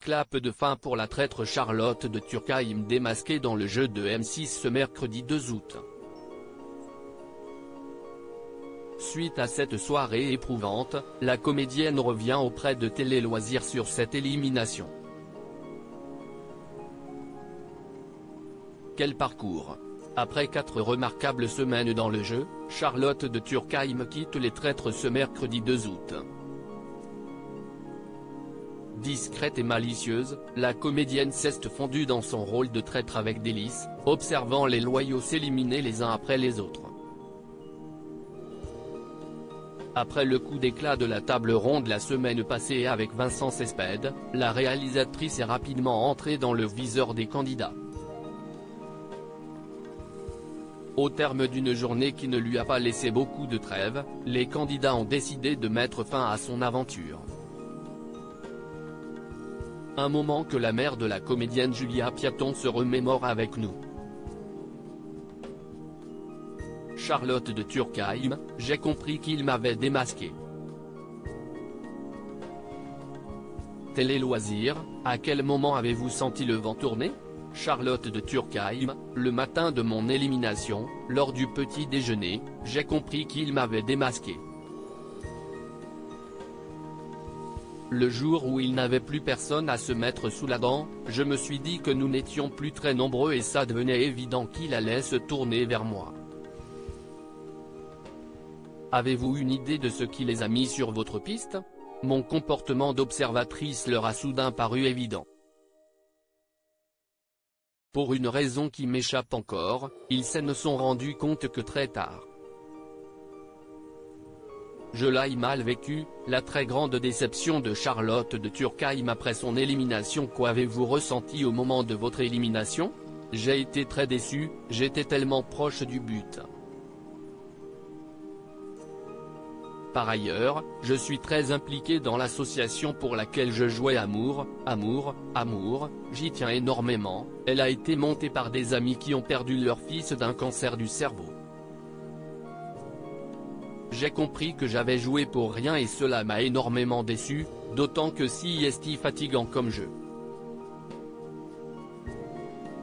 Clap de fin pour la traître Charlotte de Turckheim démasquée dans le jeu de M6 ce mercredi 2 août. Suite à cette soirée éprouvante, la comédienne revient auprès de Télé Loisirs sur cette élimination. Quel parcours! Après 4 remarquables semaines dans le jeu, Charlotte de Turckheim quitte les traîtres ce mercredi 2 août. Discrète et malicieuse, la comédienne s'est fondue dans son rôle de traître avec délice, observant les loyaux s'éliminer les uns après les autres. Après le coup d'éclat de la table ronde la semaine passée avec Vincent Cespedes, la réalisatrice est rapidement entrée dans le viseur des candidats. Au terme d'une journée qui ne lui a pas laissé beaucoup de trêve, les candidats ont décidé de mettre fin à son aventure. Un moment que la mère de la comédienne Julia Piaton se remémore avec nous. Charlotte de Turckheim, j'ai compris qu'il m'avait démasqué. Télé Loisirs, à quel moment avez-vous senti le vent tourner? Charlotte de Turckheim, le matin de mon élimination, lors du petit déjeuner, j'ai compris qu'il m'avait démasqué. Le jour où il n'avait plus personne à se mettre sous la dent, je me suis dit que nous n'étions plus très nombreux et ça devenait évident qu'il allait se tourner vers moi. Avez-vous une idée de ce qui les a mis sur votre piste? Mon comportement d'observatrice leur a soudain paru évident. Pour une raison qui m'échappe encore, ils se sont rendus compte que très tard. Je l'ai mal vécu, la très grande déception de Charlotte de Turckheim après son élimination. Qu'avez-vous ressenti au moment de votre élimination? J'ai été très déçu, j'étais tellement proche du but. Par ailleurs, je suis très impliqué dans l'association pour laquelle je jouais Amour, j'y tiens énormément, elle a été montée par des amis qui ont perdu leur fils d'un cancer du cerveau. J'ai compris que j'avais joué pour rien et cela m'a énormément déçu, d'autant que c'est fatigant comme jeu.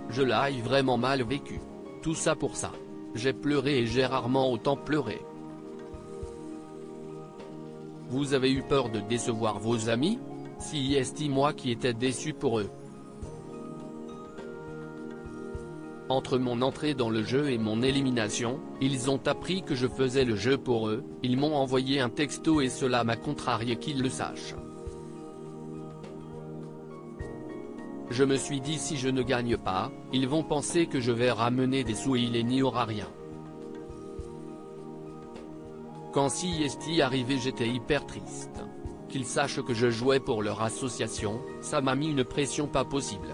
Je l'ai vraiment mal vécu. Tout ça pour ça. J'ai pleuré et j'ai rarement autant pleuré. Vous avez eu peur de décevoir vos amis? C'est moi qui étais déçu pour eux. Entre mon entrée dans le jeu et mon élimination, ils ont appris que je faisais le jeu pour eux, ils m'ont envoyé un texto et cela m'a contrarié qu'ils le sachent. Je me suis dit si je ne gagne pas, ils vont penser que je vais ramener des sous et il n'y aura rien. Quand c'est arrivé j'étais hyper triste. Qu'ils sachent que je jouais pour leur association, ça m'a mis une pression pas possible.